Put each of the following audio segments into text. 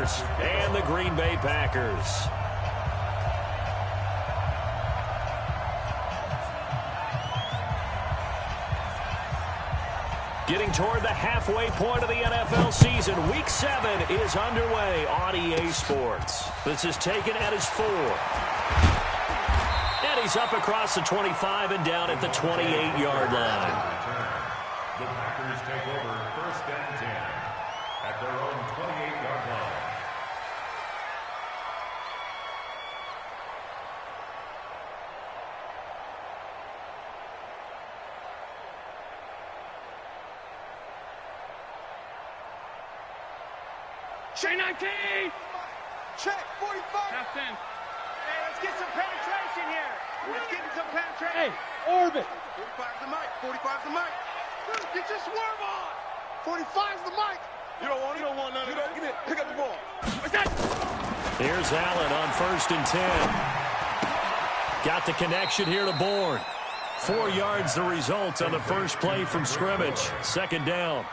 49ers and the Green Bay Packers. Getting toward the halfway point of the NFL season. Week 7 is underway on EA Sports. This is taken at his 4. And he's up across the 25 and down at the 28-yard line. The Packers take over 1st and 10 at their own 28-yard line. Check 19! Check 45! Half 10. Hey, let's get some penetration here. Let's get some penetration. Hey, orbit! 45's the mic. 45's the mic. Get your swerve on. 45's the mic. You don't want it. You don't want none of that. Get in. Pick up the ball. What's that? Here's Allen on 1st and 10. Got the connection here to Bourne. 4 yards the result on the first play from scrimmage. 2nd down.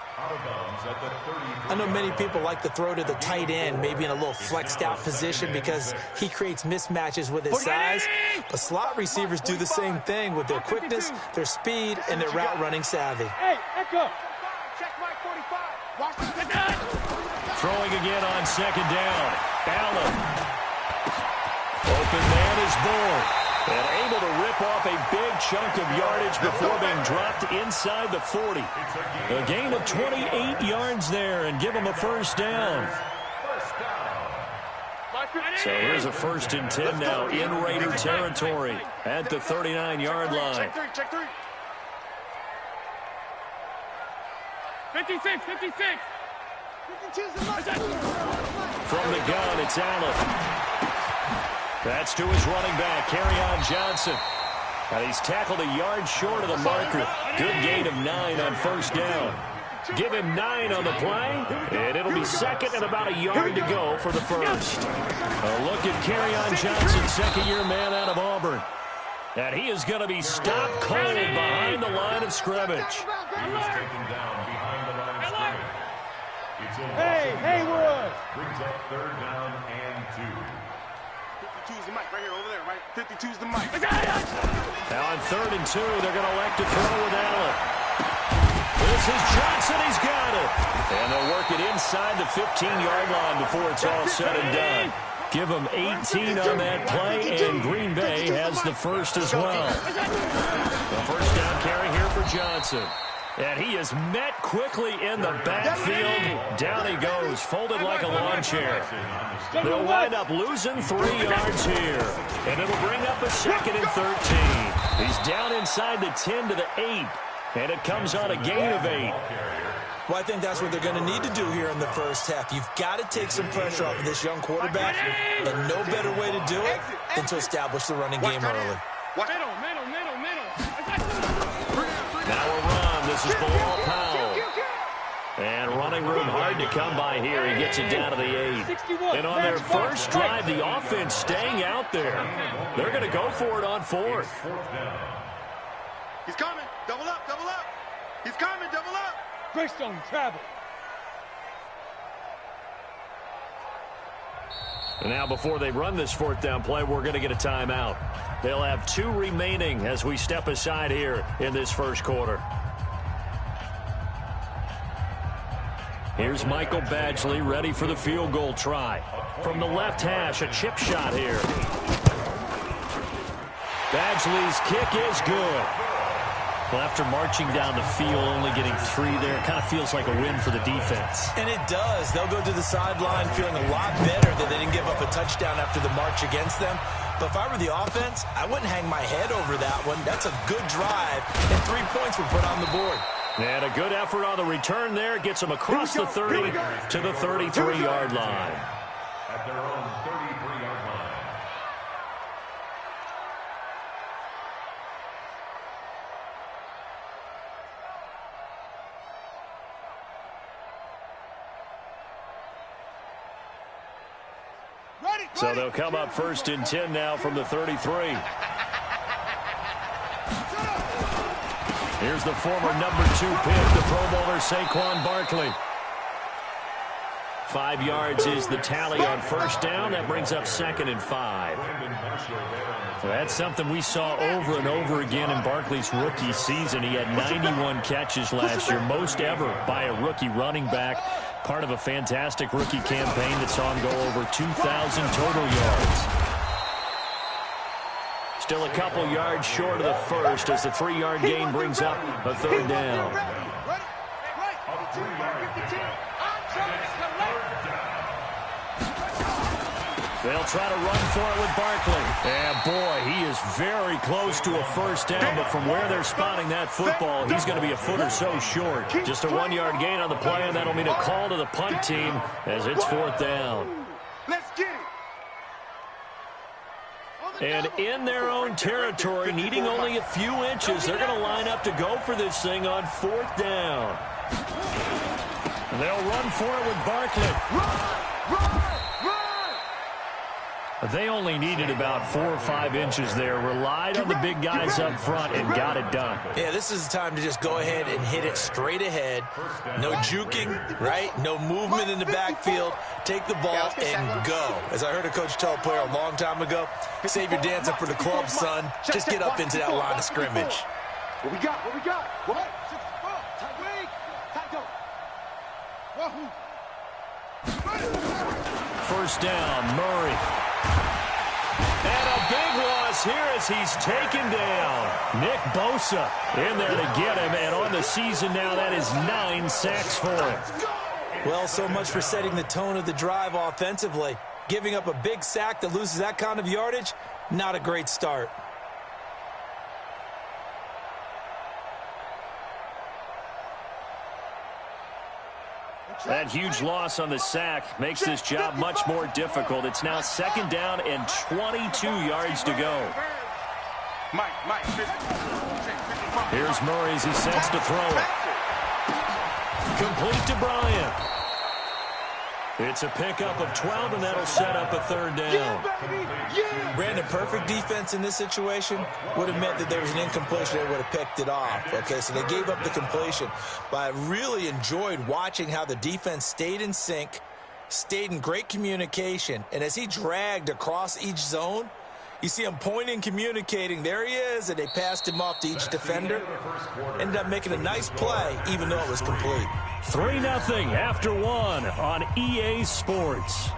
I know many people like to throw to the tight end, maybe in a little flexed out position because he creates mismatches with his size. But slot receivers do the same thing with their quickness, their speed, and their route running savvy. Hey, echo! Check Mike 45. Watch this. Throwing again on 2nd down. Allen. Open man is Bourne. And able to rip off a big chunk of yardage before being dropped inside the 40. A gain of 28 yards there and give him a 1st down. So here's a 1st and 10 now in Raider territory at the 39-yard line. Check 3. 56, 56! 52's the mic. From the gun, it's Allen. That's to his running back, Kerryon Johnson. And he's tackled a yard short of the marker. Good gain of 9 on 1st down. Give him 9 on the play, and it'll be 2nd and about a yard to go for the 1st. A look at Kerryon Johnson, 2nd-year man out of Auburn. And he is going to be stopped cold behind the line of scrimmage. He was taken down behind the line of scrimmage. It's a Hey, Haywood! brings up 3rd down and 2. 52's the mic right here, over there, right? 52's the mic. Now on 3rd and 2, they're going to elect to throw with Allen. This is Johnson. He's got it. And they'll work it inside the 15-yard line before it's all said and done. Give them 18 on that play, and Green Bay has the 1st as well. The 1st down carry here for Johnson. And he is met quickly in the backfield. Down he goes, folded like a lawn chair. They'll wind up losing 3 yards here. And it'll bring up a 2nd and 13. He's down inside the 10 to the 8. And it comes on a gain of 8. Well, I think that's what they're going to need to do here in the 1st half. You've got to take some pressure off of this young quarterback, and no better way to do it than to establish the running game early. Middle. Now a run. This is Bilal Powell. And running room hard to come by here. He gets it down to the 8. And on their first drive, the offense staying out there. They're going to go for it on 4th. He's coming. Double up. He's coming. Double up. Greystone, travel. And now before they run this 4th down play, we're going to get a timeout. They'll have 2 remaining as we step aside here in this 1st quarter. Here's Michael Badgley ready for the field goal try. From the left hash, a chip shot here. Badgley's kick is good. Well, after marching down the field, only getting 3 there, it kind of feels like a win for the defense. And it does. They'll go to the sideline feeling a lot better that they didn't give up a touchdown after the march against them. But if I were the offense, I wouldn't hang my head over that one. That's a good drive, and 3 points were put on the board. And a good effort on the return there. Gets them across the 30 to the 33-yard line. At their own 33-yard line. So they'll come up 1st and 10 now from the 33. Here's the former number 2 pick, the Pro Bowler Saquon Barkley. 5 yards is the tally on first down. That brings up 2nd and 5. That's something we saw over and over again in Barkley's rookie season. He had 91 catches last year, most ever by a rookie running back. Part of a fantastic rookie campaign that saw him go over 2,000 total yards. Still a couple yards short of the first as the 3-yard gain brings up a 3rd down. They'll try to run for it with Barkley. And boy, he is very close to a first down, but from where they're spotting that football, he's going to be a foot or so short. Just a 1-yard gain on the play, and that'll mean a call to the punt team as it's 4th down. Let's get it. And in their own territory, needing only a few inches, they're going to line up to go for this thing on 4th down. And they'll run for it with Barkley. Run! They only needed about 4 or 5 inches there, relied on the big guys up front, and got it done. Yeah, this is the time to just go ahead and hit it straight ahead. No juking, right? No movement in the backfield. Take the ball and go. As I heard a coach tell a player a long time ago, save your dancing for the club, son. Just get up into that line of scrimmage. What we got? What? First down, Murray. And a big loss here as he's taken down. Nick Bosa in there to get him, and on the season now, that is 9 sacks for him. Well, so much for setting the tone of the drive offensively. Giving up a big sack that loses that kind of yardage, not a great start. That huge loss on the sack makes this job much more difficult. It's now 2nd down and 22 yards to go. Here's Murray as he sets to throw it. Complete to Bryant. It's a pickup of 12, and that'll set up a 3rd down. Brandon, perfect defense in this situation would have meant that there was an incompletion. They would have picked it off. Okay, so they gave up the completion. But I really enjoyed watching how the defense stayed in sync, stayed in great communication, and as he dragged across each zone, you see him pointing, communicating. There he is, and they passed him off to each defender. Ended up making a nice play, even though it was complete. 3-0 after 1 on EA Sports.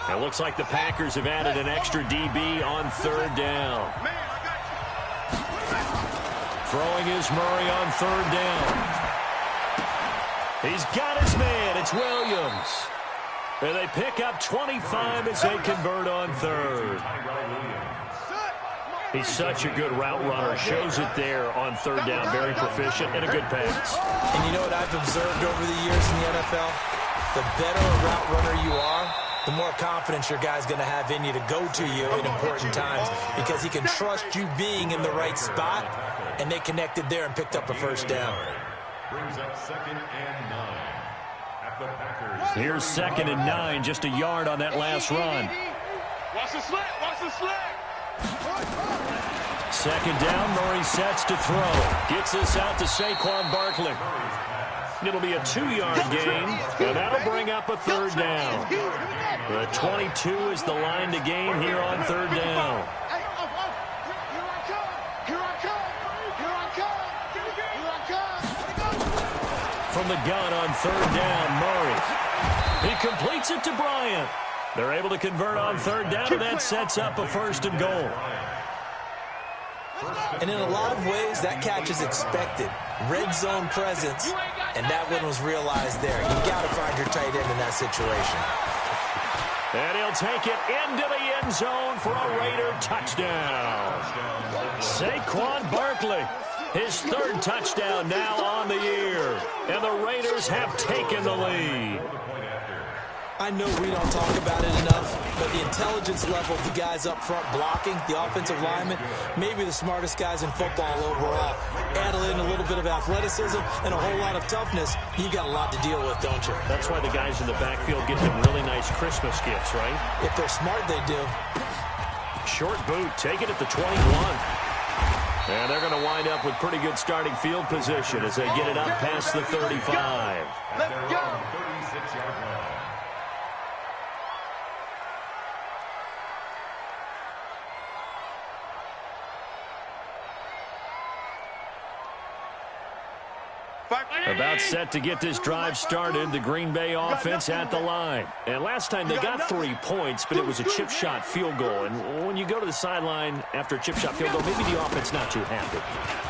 It looks like the Packers have added an extra DB on 3rd down. Throwing is Murray on 3rd down. He's got his man. It's Williams. And they pick up 25 as they convert on 3rd. He's such a good route runner. Shows it there on 3rd down. Very proficient and a good pass. And you know what I've observed over the years in the NFL? The better a route runner you are, the more confidence your guy's going to have in you to go to you in important times because he can trust you being in the right spot, and they connected there and picked up a 1st down. Brings up 2nd and 9 at the Packers. Here's 2nd and 9, just a yard on that last run. Watch the slant. 2nd down, Murray sets to throw. Gets this out to Saquon Barkley. It'll be a 2-yard gain, and that'll bring up a 3rd down. The 22 is the line to gain here on 3rd down. From the gun on 3rd down, Murray. He completes it to Bryant. They're able to convert on 3rd down, and that sets up a 1st and goal. And in a lot of ways, that catch is expected. Red zone presence, and that one was realized there. You've got to find your tight end in that situation. And he'll take it into the end zone for a Raider touchdown. Saquon Barkley, his 3rd touchdown now on the year. And the Raiders have taken the lead. I know we don't talk about it enough, but the intelligence level of the guys up front blocking, the offensive linemen, maybe the smartest guys in football overall. Add in a little bit of athleticism and a whole lot of toughness, you got a lot to deal with, don't you? That's why the guys in the backfield get them really nice Christmas gifts, right? If they're smart, they do. Short boot, take it at the 21. And they're going to wind up with pretty good starting field position as they get it up past the 35. Let's go. 36-yard line. About set to get this drive started, the Green Bay offense at the line. And last time they got 3 points, but it was a chip shot field goal. And when you go to the sideline after a chip shot field goal, maybe the offense not too happy.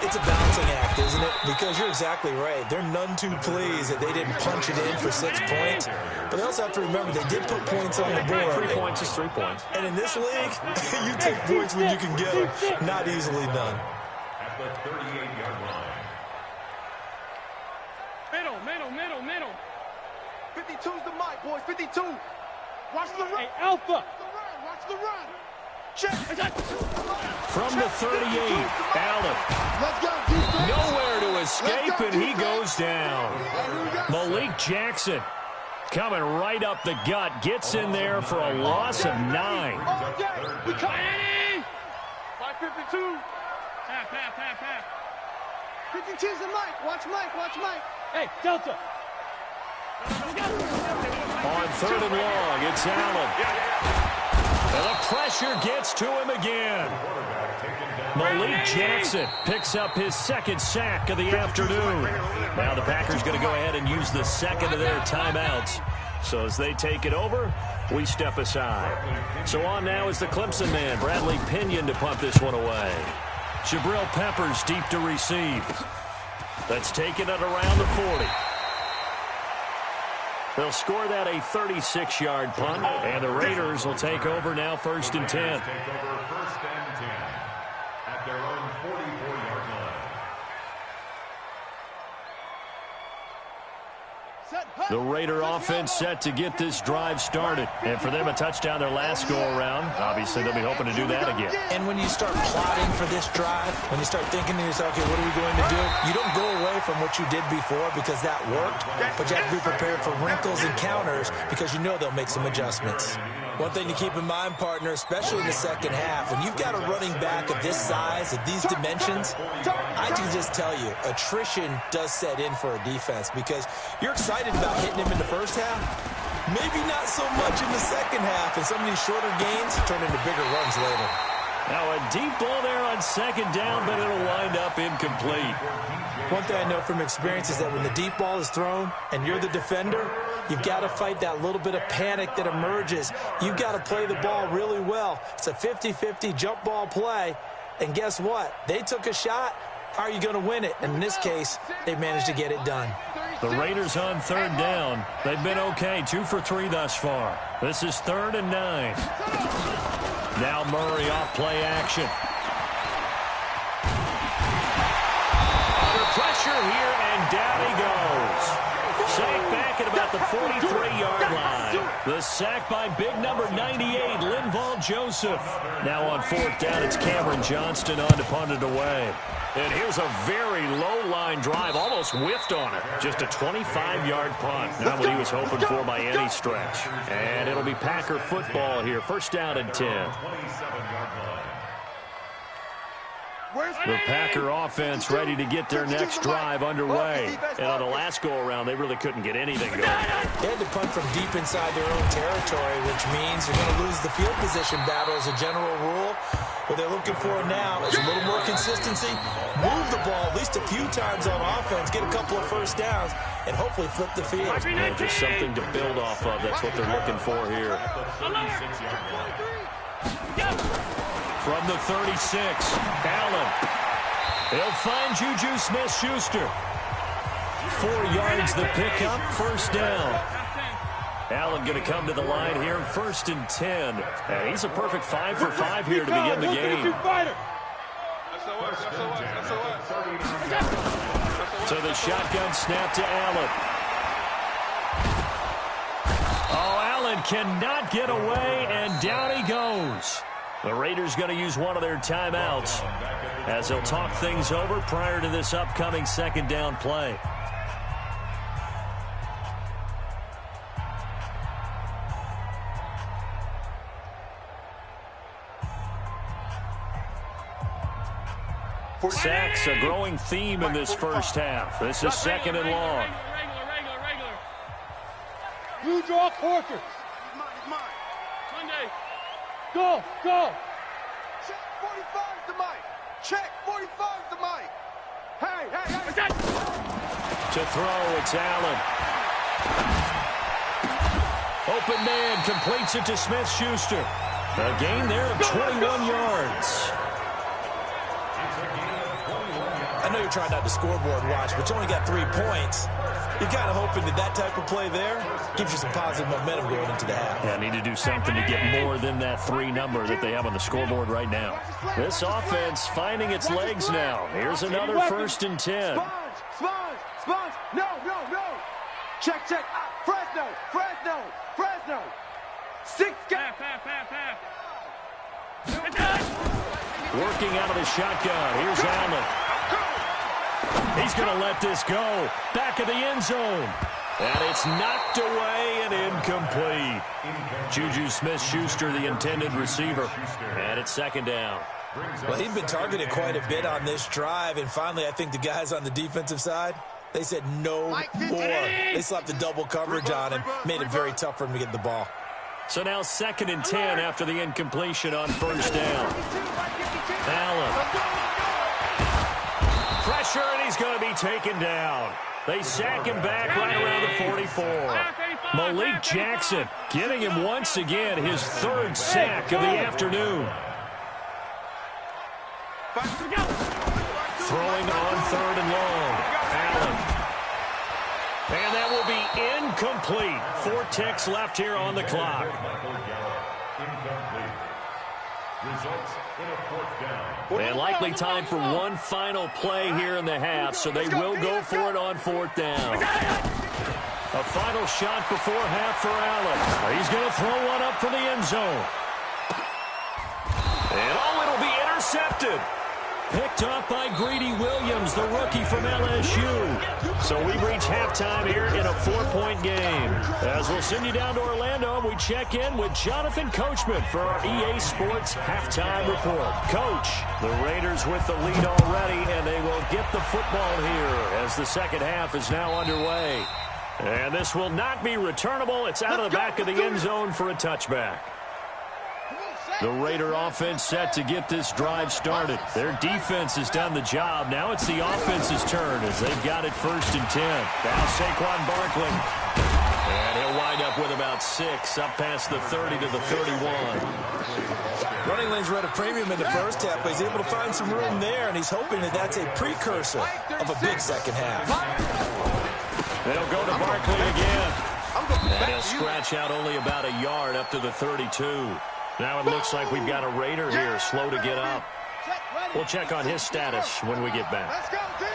It's a balancing act, isn't it? Because you're exactly right. They're none too pleased that they didn't punch it in for 6 points. But they also have to remember they did put points on the board. 3 points is 3 points. And in this league, you take points when you can get them. Not easily done. At the 38-yard line. Middle. 52's the mic, boys. 52. Watch the run. Hey, Alpha. Watch the run. Check. From the 38, Allen. Let's go. Defense. Nowhere to escape, and he goes down. Here we go. Malik Jackson coming right up the gut. Gets in there for a loss of 9. All day. We coming. 552. Half. 52's the mic. Watch Mike. Hey, Delta. On 3rd and long, it's Allen. And the pressure gets to him again. Malik Jackson picks up his 2nd sack of the afternoon. Now the Packers going to go ahead and use the 2nd of their timeouts. So as they take it over, we step aside. So on now is the Clemson man, Bradley Pinion, to punt this one away. Jabril Peppers deep to receive. Let's take it at around the 40. They'll score that a 36-yard punt, and the Raiders will take over now 1st and 10. Take over 1st and 10 at their own 44-yard line. The Raider offense set to get this drive started. And for them, a touchdown their last go-around. Obviously, they'll be hoping to do that again. And when you start plotting for this drive, when you start thinking to yourself, okay, what are we going to do? You don't go away from what you did before because that worked, but you have to be prepared for wrinkles and counters because you know they'll make some adjustments. One thing to keep in mind, partner, especially in the second half, when you've got a running back of this size, of these dimensions, I can just tell you, attrition does set in for a defense because you're excited about hitting him in the first half, maybe not so much in the second half, and some of these shorter gains turn into bigger runs later. Now a deep ball there on 2nd down, but it'll wind up incomplete. One thing I know from experience is that when the deep ball is thrown and you're the defender, you've got to fight that little bit of panic that emerges. You've got to play the ball really well. It's a 50-50 jump ball play, and guess what? They took a shot. How are you going to win it? And in this case, they managed to get it done. The Raiders on 3rd down. They've been okay, 2 for 3 thus far. This is 3rd and 9. Now Murray off play action. Under pressure here, and down he goes. Sacked back at about the 43-yard line. The sack by big number 98, Linval Joseph. Now on 4th down, it's Cameron Johnston on to punt it away. And here's a very low-line drive, almost whiffed on it. Just a 25-yard punt. Not what he was hoping for by any stretch. And it'll be Packer football here. 1st down and 10. 27-yard line. The Packer offense ready to get their next drive underway. And on the last go-around, they really couldn't get anything going. They had to punt from deep inside their own territory, which means you're going to lose the field position battle as a general rule. What they're looking for now is a little more consistency, move the ball at least a few times on offense, get a couple of 1st downs, and hopefully flip the field. Yeah, just something to build off of. That's what they're looking for here. From the 36, Allen. He'll find Juju Smith-Schuster. 4 yards the pickup, 1st down. Allen going to come to the line here, 1st and 10. And he's a perfect 5 for 5 here to begin the game. So the shotgun snap to Allen. Oh, Allen cannot get away, and down he goes. The Raiders going to use one of their timeouts as they'll talk things over prior to this upcoming second down play. Sacks, a growing theme in this first half. This is second and long. Regular. Blue draw quarters. He's mine. Monday. Go. Check 45's the mic. Check 45's the mic. Hey. To throw, it's Allen. Open man, completes it to Smith-Schuster. A gain there of 21 yards. I know you're trying not to scoreboard watch, but you only got 3 points. You're kind of hoping that type of play there gives you some positive momentum going into the half. Yeah, need to do something to get more than that 3 number that they have on the scoreboard right now. This offense finding its legs now. Here's another 1st and 10. Sponge. No. Check. Fresno. 6 guys. Half. Working out of the shotgun. Here's Allen. He's going to let this go. Back of the end zone. And it's knocked away and incomplete. Juju Smith-Schuster, the intended receiver. And it's second down. Well, he'd been targeted quite a bit on this drive, and finally I think the guys on the defensive side, they said no more. They slapped the double coverage on him, made it very tough for him to get the ball. So now 2nd and 10 after the incompletion on 1st down. Allen. Pressure, and he's going to be taken down. They sack him back right around the 44. Malik Jackson getting him once again his 3rd sack of the afternoon. Throwing on 3rd and long. Allen. And that will be incomplete. 4 ticks left here on the clock. Incomplete. Results in a 4th down. And likely time for one final play here in the half, so they will go for it on 4th down. A final shot before half for Allen. He's going to throw one up for the end zone. And it'll be intercepted. Picked up by Greedy Williams, the rookie from LSU. So we reach halftime here in a 4-point game. As we'll send you down to Orlando, we check in with Jonathan Coachman for our EA Sports Halftime Report. Coach, the Raiders with the lead already, and they will get the football here as the second half is now underway. And this will not be returnable. It's out of the back of the end zone for a touchback. The Raider offense set to get this drive started. Their defense has done the job. Now it's the offense's turn as they've got it 1st and 10. Now Saquon Barkley. And he'll wind up with about 6 up past the 30 to the 31. Running lanes were at a premium in the first half, but he's able to find some room there, and he's hoping that's a precursor of a big second half. They'll go to Barkley again. And he'll scratch out only about a yard up to the 32. Now it looks like we've got a Raider here, slow to get up. We'll check on his status when we get back. Let's go, team.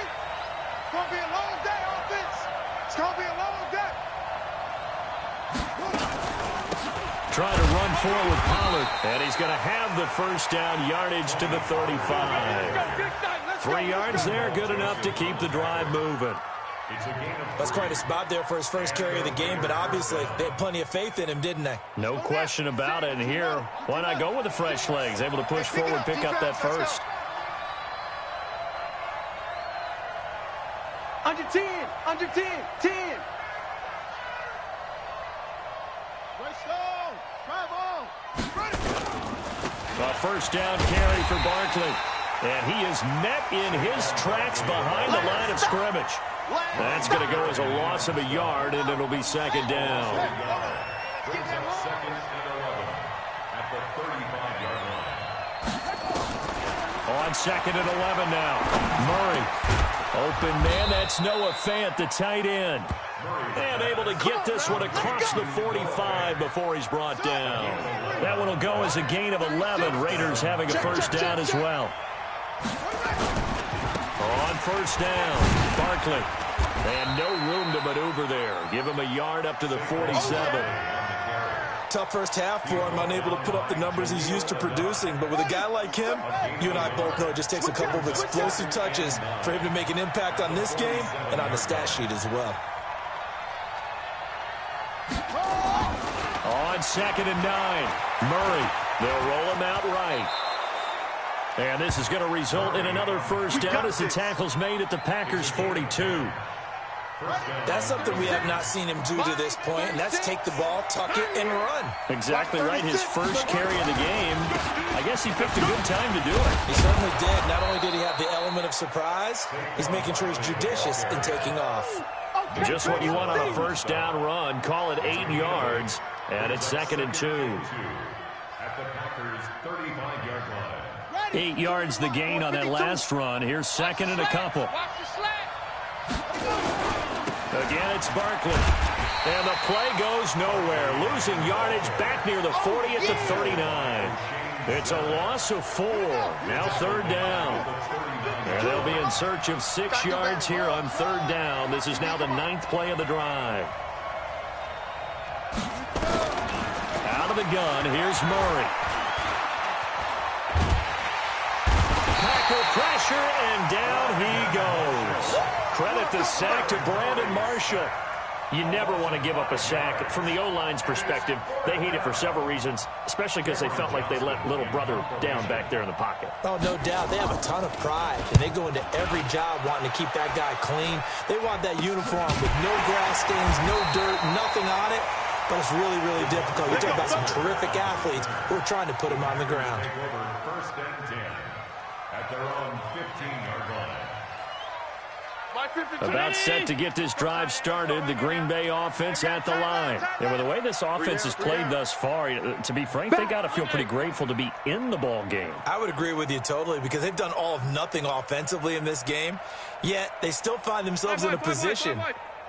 It's going to be a long day, offense. It's going to be a long day. Try to run forward with Pollard, and he's going to have the 1st down yardage to the 35. 3 yards there, good enough to keep the drive moving. That's quite a spot there for his first carry of the game, but obviously they had plenty of faith in him, didn't they? No question about it. And here, why not go with the fresh legs? Able to push forward, pick up that 1st. Under 10. A 1st down carry for Barkley. And he is met in his tracks behind the line of scrimmage. That's going to go as a loss of a yard, and it'll be 2nd down. Brings up 2nd and 11 at the 35-yard line. On 2nd and 11 now. Murray. Open man, that's Noah Fant, the tight end. And able to get this one across the 45 before he's brought down. That one will go as a gain of 11. Raiders having a 1st down as well. On 1st down, Barkley. And no room to maneuver there. Give him a yard up to the 47. tough first half for him, unable to put up the numbers he's used to producing. But with a guy like him, you and I both know it just takes a couple of explosive touches for him to make an impact on this game and on the stat sheet as well. On 2nd and 9, Murray. They'll roll him out right. And this is going to result in another first down as the tackle's made at the Packers' 42. That's something we have not seen him do to this point, and that's take the ball, tuck it, and run. Exactly right. His first carry of the game. I guess he picked a good time to do it. He certainly did. Not only did he have the element of surprise, he's making sure he's judicious in taking off. Just what you want on a first down run. Call it 8 yards, and it's 2nd and 2. At the Packers' 35-yard line. 8 yards the gain on that last run. Here's 2nd and a couple. Again, it's Barkley. And the play goes nowhere. Losing yardage back near the 40 at the 39. It's a loss of 4. Now 3rd down. And they'll be in search of 6 yards here on 3rd down. This is now the 9th play of the drive. Out of the gun, here's Murray. Packer pressure, and down he goes. Credit the sack to Brandon Marshall. You never want to give up a sack. From the O-line's perspective, they hate it for several reasons, especially because they felt like they let little brother down back there in the pocket. Oh, no doubt. They have a ton of pride, and they go into every job wanting to keep that guy clean. They want that uniform with no grass stains, no dirt, nothing on it. But it's really, really difficult. You talk about some terrific athletes who are trying to put him on the ground. First and 10 at their own 15-yard line. About set to get this drive started, the Green Bay offense at the line. And with the way this offense has played thus far, to be frank, they got to feel pretty grateful to be in the ball game. I would agree with you totally, because they've done all of nothing offensively in this game, yet they still find themselves in a position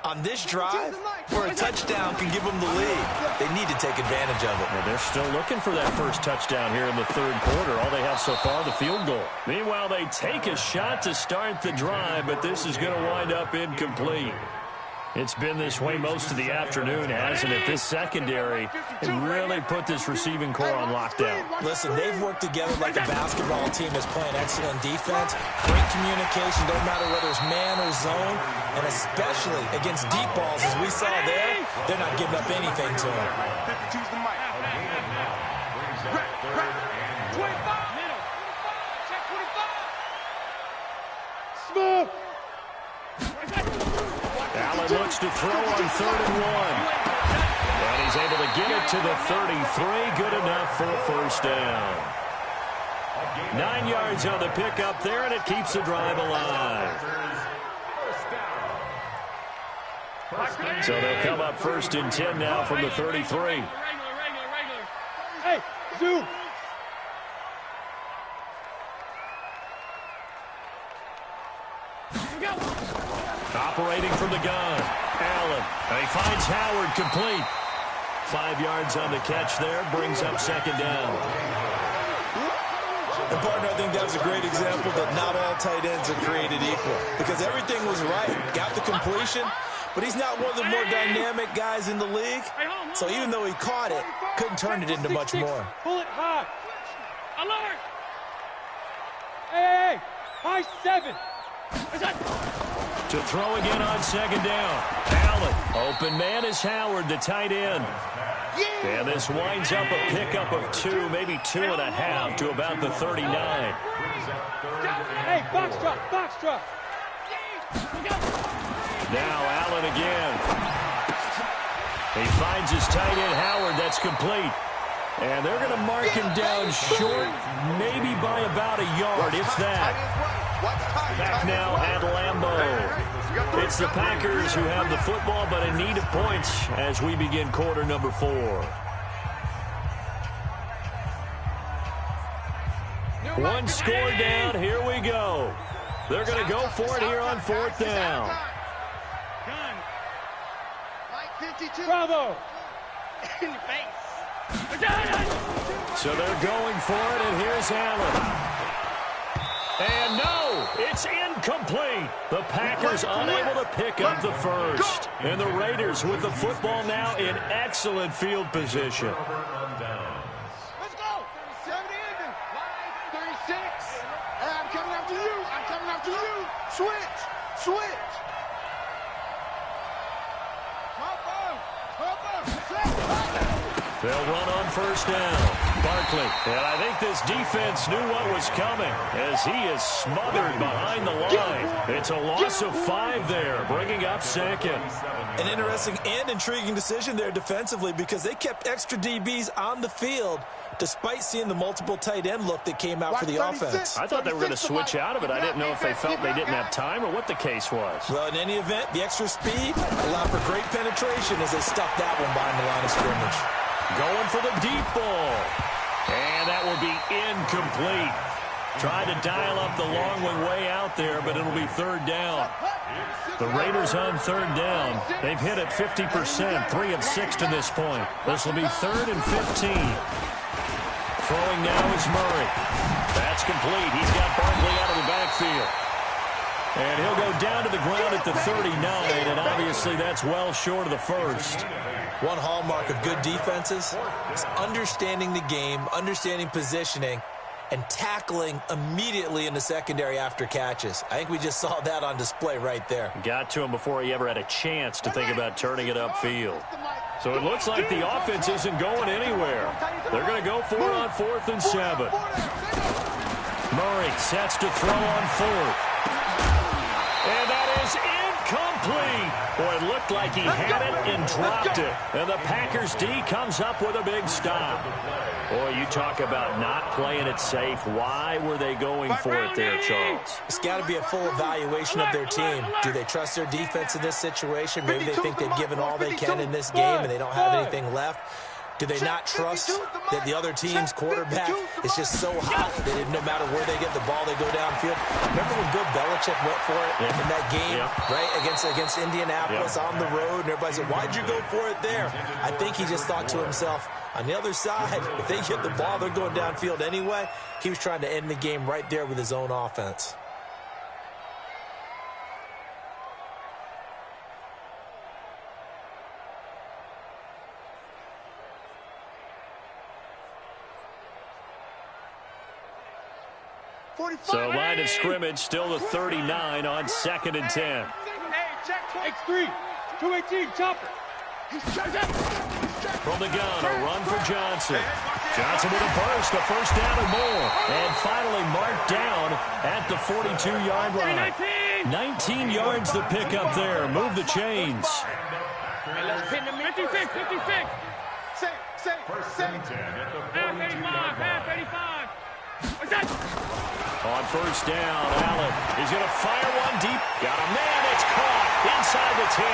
on this drive where a touchdown can give them the lead. They need to take advantage of it. Well, they're still looking for that first touchdown here in the 3rd quarter. All they have so far, the field goal. Meanwhile, they take a shot to start the drive, but this is going to wind up incomplete. It's been this way most of the afternoon, hasn't it? This secondary really put this receiving core on lockdown. Listen, they've worked together like a basketball team that's playing excellent defense. Great communication, don't matter whether it's man or zone. And especially against deep balls, as we saw there, they're not giving up anything to them. 52's the mic. Smoke! Allen looks to throw on 3rd and 1. And he's able to get it to the 33. Good enough for a first down. 9 yards on the pickup there, and it keeps the drive alive. So they'll come up 1st and 10 now from the 33. Regular. Hey, zoom! Operating from the gun, Allen. And he finds Howard complete. 5 yards on the catch there, brings up 2nd down. And, partner, I think that was a great example that not all tight ends are created equal, because everything was right. Got the completion, but he's not one of the more dynamic guys in the league. So even though he caught it, couldn't turn it into much more. Pull it high. Alert! Hey, high 7. To throw again on 2nd down. Allen. Open man is Howard, the tight end. And this winds up a pickup of 2, maybe 2.5 to about the 39. Hey, box drop. Now Allen again. He finds his tight end, Howard. That's complete. And they're going to mark him down short, maybe by about a yard, if that. Back now at Lambeau. It's the Packers who have the football, but in need of points as we begin quarter number 4. One score down. Here we go. They're going to go for it here on 4th down. Bravo! So they're going for it, and here's Allen. And no, it's incomplete. incomplete. The Packers unable to pick up the first. And the Raiders with the football now in excellent field position. Let's go. 70 ending. 36. I'm coming after you. I'm coming after you. Switch. They'll run on first down. Barkley. And I think this defense knew what was coming as he is smothered behind the line. It's a loss of 5 there, bringing up second. An interesting and intriguing decision there defensively because they kept extra DBs on the field despite seeing the multiple tight end look that came out for the offense. I thought they were going to switch out of it. I didn't know if they felt they didn't have time or what the case was. Well, in any event, the extra speed allowed for great penetration as they stuffed that one behind the line of scrimmage. Going for the deep ball. And that will be incomplete. Tried to dial up the long one way out there, but it'll be third down. The Raiders on third down. They've hit it 50%, 3 of 6 to this point. This will be 3rd and 15. Throwing now is Murray. That's complete. He's got Barkley out of the backfield. And he'll go down to the ground at the 39, and obviously that's well short of the first. One hallmark of good defenses is understanding the game, understanding positioning, and tackling immediately in the secondary after catches. I think we just saw that on display right there. Got to him before he ever had a chance to think about turning it upfield. So it looks like the offense isn't going anywhere. They're going to go for it on 4th and 7. Murray sets to throw on 4th. And that is incomplete. Boy, it looked like he had it and dropped it. And the Packers D comes up with a big stop. Boy, you talk about not playing it safe. Why were they going for it there, Charles? It's got to be a full evaluation of their team. Do they trust their defense in this situation? Maybe they think they've given all they can in this game and they don't have anything left. Do they not trust that the other team's quarterback is just so hot that no matter where they get the ball, they go downfield? Remember when Bill Belichick went for it in that game, right, against Indianapolis on the road, and everybody said, why'd you go for it there? I think he just thought to himself, on the other side, if they get the ball, they're going downfield anyway. He was trying to end the game right there with his own offense. So line of scrimmage still the 39 on 2nd and 10. X3, 218, chopper. From the gun, a run for Johnson. Johnson with a burst, a first down and more. And finally marked down at the 42-yard line. 19 yards to pick up there. Move the chains. 56, 56. First and 10 at the 42-yard line. Half 85. What's that? On first down, Allen. He's going to fire one deep. Got a man. It's caught inside the 10.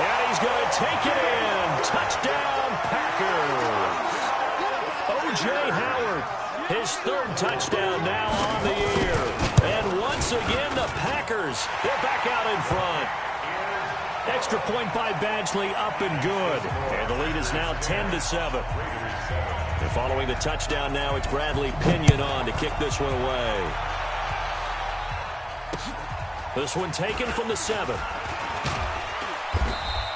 And he's going to take it in. Touchdown, Packers. O.J. Howard, his 3rd touchdown now on the year. And once again, the Packers, they're back out in front. Extra point by Badgley, up and good. And the lead is now 10-7. And following the touchdown now, it's Bradley Pinion on to kick this one away. This one taken from the 7.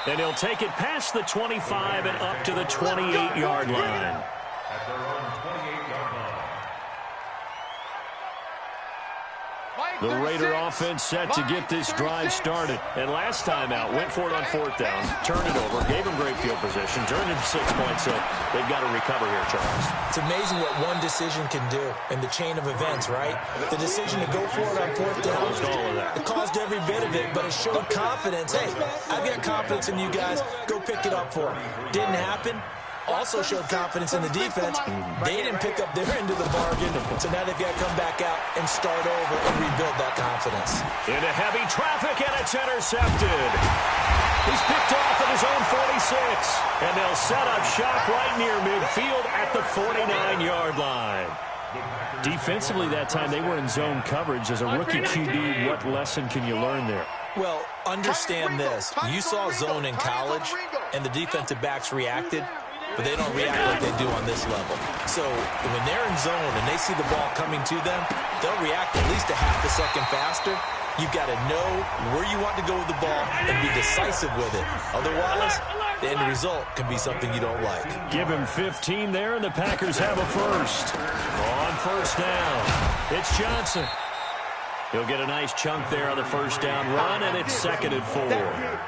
And he'll take it past the 25 and up to the 28-yard line. At their own 28-yard line. The Raider offense set to get this drive started. And last time out, went for it on 4th down, turned it over, gave them great field position, turned it to 6 points, so they've got to recover here, Charles. It's amazing what one decision can do in the chain of events, right? The decision to go for it on 4th down, Caused all of that. it caused every bit of it, but it showed confidence. Hey, I've got confidence in you guys. Go pick it up for me. Didn't happen. Also showed confidence in the defense. They didn't pick up their end of the bargain, so now they've got to come back out and start over and rebuild that confidence. Into heavy traffic, and it's intercepted. He's picked off at his own 46, and they'll set up shop right near midfield at the 49-yard line. Defensively that time, they were in zone coverage. As a rookie QB, what lesson can you learn there? Well, understand this. You saw zone in college, and the defensive backs reacted. but they don't react like they do on this level. So when they're in zone and they see the ball coming to them, they'll react at least a half a second faster. You've got to know where you want to go with the ball and be decisive with it. Otherwise, the end result can be something you don't like. Give him 15 there, and the Packers have a first. On first down, it's Johnson. He'll get a nice chunk there on the first down run, and it's 2nd and 4.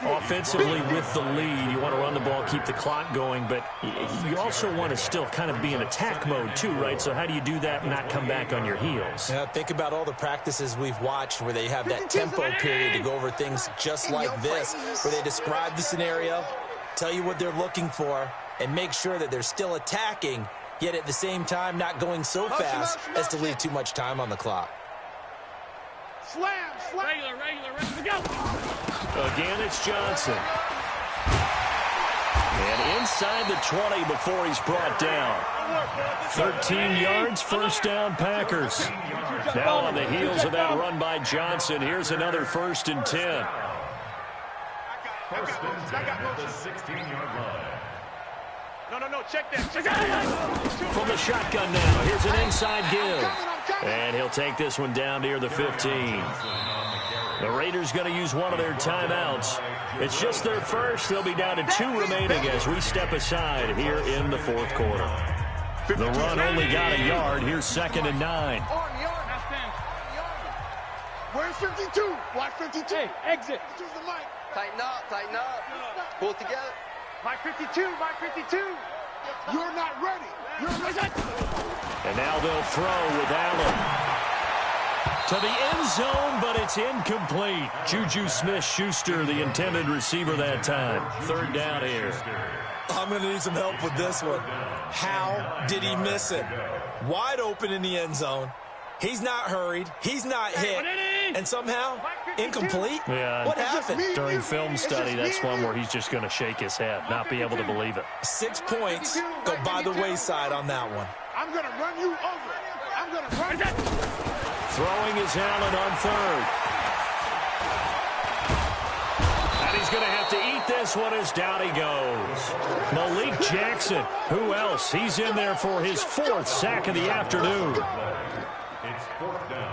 Offensively with the lead, you want to run the ball, keep the clock going, but you also want to still kind of be in attack mode too, right? So how do you do that and not come back on your heels? Yeah, think about all the practices we've watched where they have that tempo period to go over things just like this, where they describe the scenario, tell you what they're looking for, and make sure that they're still attacking, yet at the same time not going so fast as to leave too much time on the clock. Slam. Regular, go. Again, it's Johnson. And inside the 20 before he's brought down. 13 yards, first down, Packers. Now on the heels of that run by Johnson, here's another 1st and 10. First and 10 at the 16-yard line. No, check that. From the shotgun now, here's an inside give. And he'll take this one down near the 15. The Raiders going to use one of their timeouts. It's just their first. They'll be down to 2 remaining as we step aside here in the 4th quarter. The run only got a yard. Here's 2nd and 9. Where's 52? Watch 52. Hey, exit. Choose the mic. Tighten up. Pull it together. My 52. You're not ready. And now they'll throw with Allen. To the end zone, but it's incomplete. Juju Smith-Schuster, the intended receiver that time. 3rd down here. I'm going to need some help with this one. How did he miss it? Wide open in the end zone. He's not hurried. He's not hit. And somehow, incomplete? Yeah. What happened? During film study, that's one where he's just going to shake his head, not be able to believe it. 6 points go by the wayside on that one. I'm going to run you over. I'm going to run you. Throwing is Allen on 3rd. And he's going to have to eat this one as down he goes. Malik Jackson. Who else? He's in there for his 4th sack of the afternoon.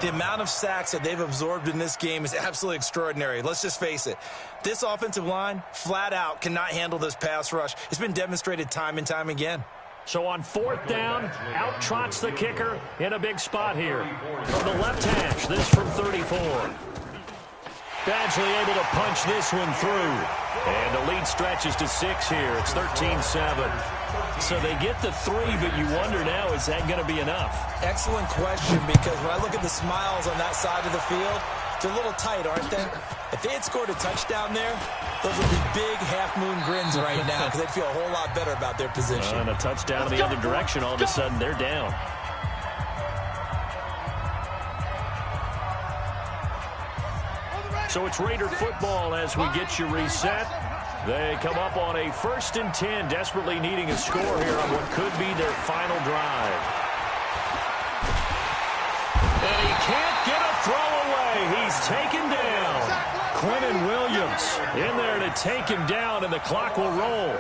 The amount of sacks that they've absorbed in this game is absolutely extraordinary. Let's just face it. This offensive line, flat out, cannot handle this pass rush. It's been demonstrated time and time again. So on 4th down, out trots the kicker in a big spot here. From the left hash, this from 34. Badgley able to punch this one through. And the lead stretches to 6 here. It's 13-7. So they get the 3, but you wonder now, is that going to be enough? Excellent question, because when I look at the smiles on that side of the field, they're a little tight, aren't they? If they had scored a touchdown there, those would be big half-moon grins right now because they'd feel a whole lot better about their position. And a touchdown in the other direction, all of a sudden they're down. So it's Raider football as we get you reset. They come up on a 1st and 10, desperately needing a score here on what could be their final drive. And he can't get a throw away. He's taken down. Quentin Williams in there to take him down, and the clock will roll.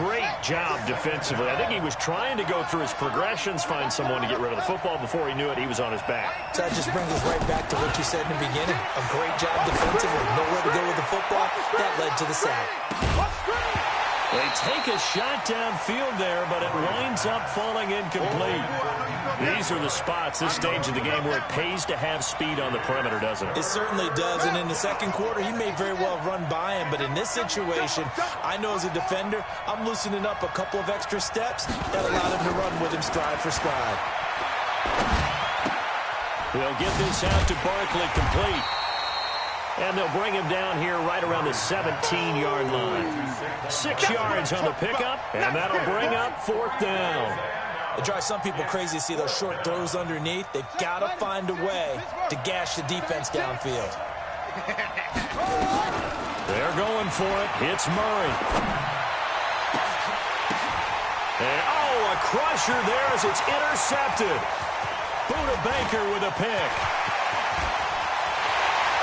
Great job defensively. I think he was trying to go through his progressions, find someone to get rid of the football. Before he knew it, he was on his back. So that just brings us right back to what you said in the beginning. A great job defensively. Nowhere to go with the football. That led to the sack. They take a shot downfield there, but it winds up falling incomplete. These are the spots, this stage of the game, where it pays to have speed on the perimeter, doesn't it? It certainly does, and in the 2nd quarter, he may very well run by him, but in this situation, I know as a defender, I'm loosening up a couple of extra steps that allowed him to run with him stride for stride. They'll get this out to Barkley complete. And they'll bring him down here right around the 17-yard line. 6 yards on the pickup, and that'll bring up 4th down. It drives some people crazy to see those short throws underneath. They've got to find a way to gash the defense downfield. They're going for it. It's Murray. And, a crusher there as it's intercepted. Buda Baker with a pick.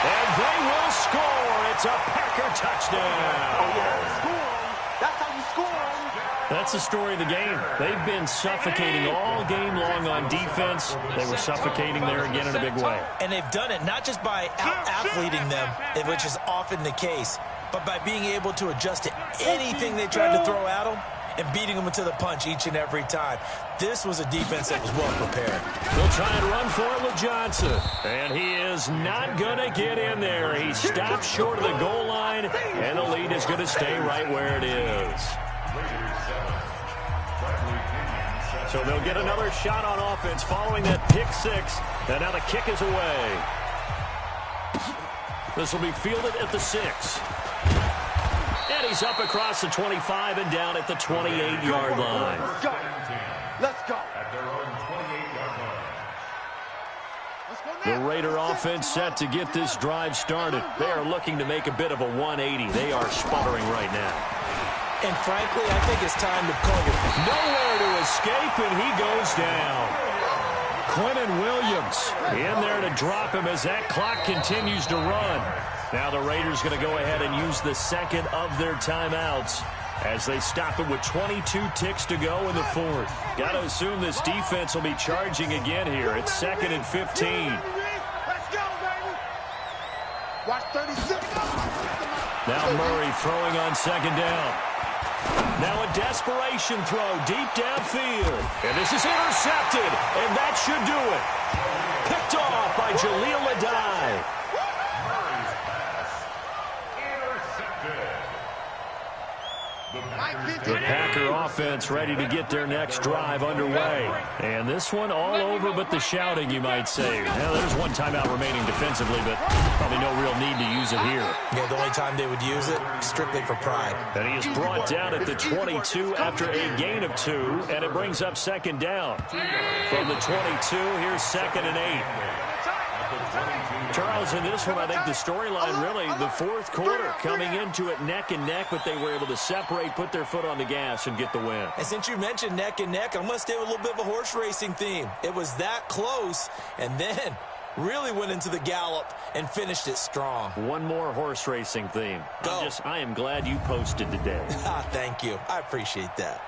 And they will score. It's a Packer touchdown. Oh, yeah. Score. That's how you That's the story of the game. They've been suffocating all game long on defense. They were suffocating there again in a big way. And they've done it not just by out-athleting them, which is often the case, but by being able to adjust to anything they tried to throw at them and beating them to the punch each and every time. This was a defense that was well prepared. They'll try and run for it with Johnson. And he is not going to get in there. He stops short of the goal line, and the lead is going to stay right where it is. So they'll get another shot on offense following that pick six. And now the kick is away. This will be fielded at the 6. And he's up across the 25 and down at the 28-yard line. Let's go. Let's go. At their own 28-yard line. The Raider offense set to get this drive started. They are looking to make a bit of a 180. They are sputtering right now. And frankly, I think it's time to call it. Nowhere to escape, and he goes down. Quentin Williams in there to drop him as that clock continues to run. Now the Raiders going to go ahead and use the second of their timeouts as they stop it with 22 ticks to go in the fourth. Got to assume this defense will be charging again here. It's 2nd and 15. Let's go, baby. Watch 36. Now Murray throwing on 2nd down. Now a desperation throw deep downfield. And this is intercepted, and that should do it. Picked off by Jaleel Adai. Murray's pass intercepted. The Packer offense ready to get their next drive underway. And this one all over but the shouting, you might say. Now, there's one timeout remaining defensively, but probably no real need to use it here. Yeah, the only time they would use it, strictly for pride. And he is brought down at the 22 after a gain of 2, and it brings up 2nd down. From the 22, here's 2nd and 8. Charles, in this one, I think the storyline really, the fourth quarter, coming into it neck and neck, but they were able to separate, put their foot on the gas, and get the win. And since you mentioned neck and neck, I'm going to stay with a little bit of a horse racing theme. It was that close, and then really went into the gallop and finished it strong. One more horse racing theme. Go. I am glad you posted today. Thank you. I appreciate that.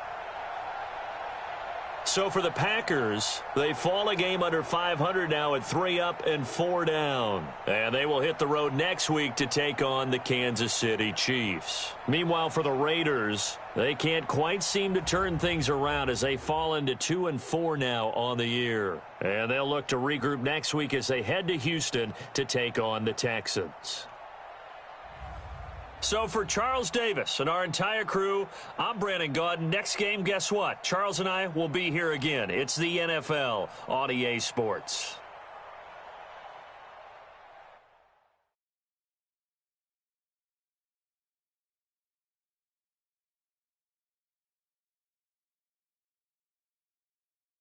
So for the Packers, they fall a game under 500 now at 3 up and 4 down. And they will hit the road next week to take on the Kansas City Chiefs. Meanwhile, for the Raiders, they can't quite seem to turn things around as they fall into 2 and 4 now on the year. And they'll look to regroup next week as they head to Houston to take on the Texans. So for Charles Davis and our entire crew, I'm Brandon Gaudin. Next game, guess what? Charles and I will be here again. It's the NFL on EA Sports.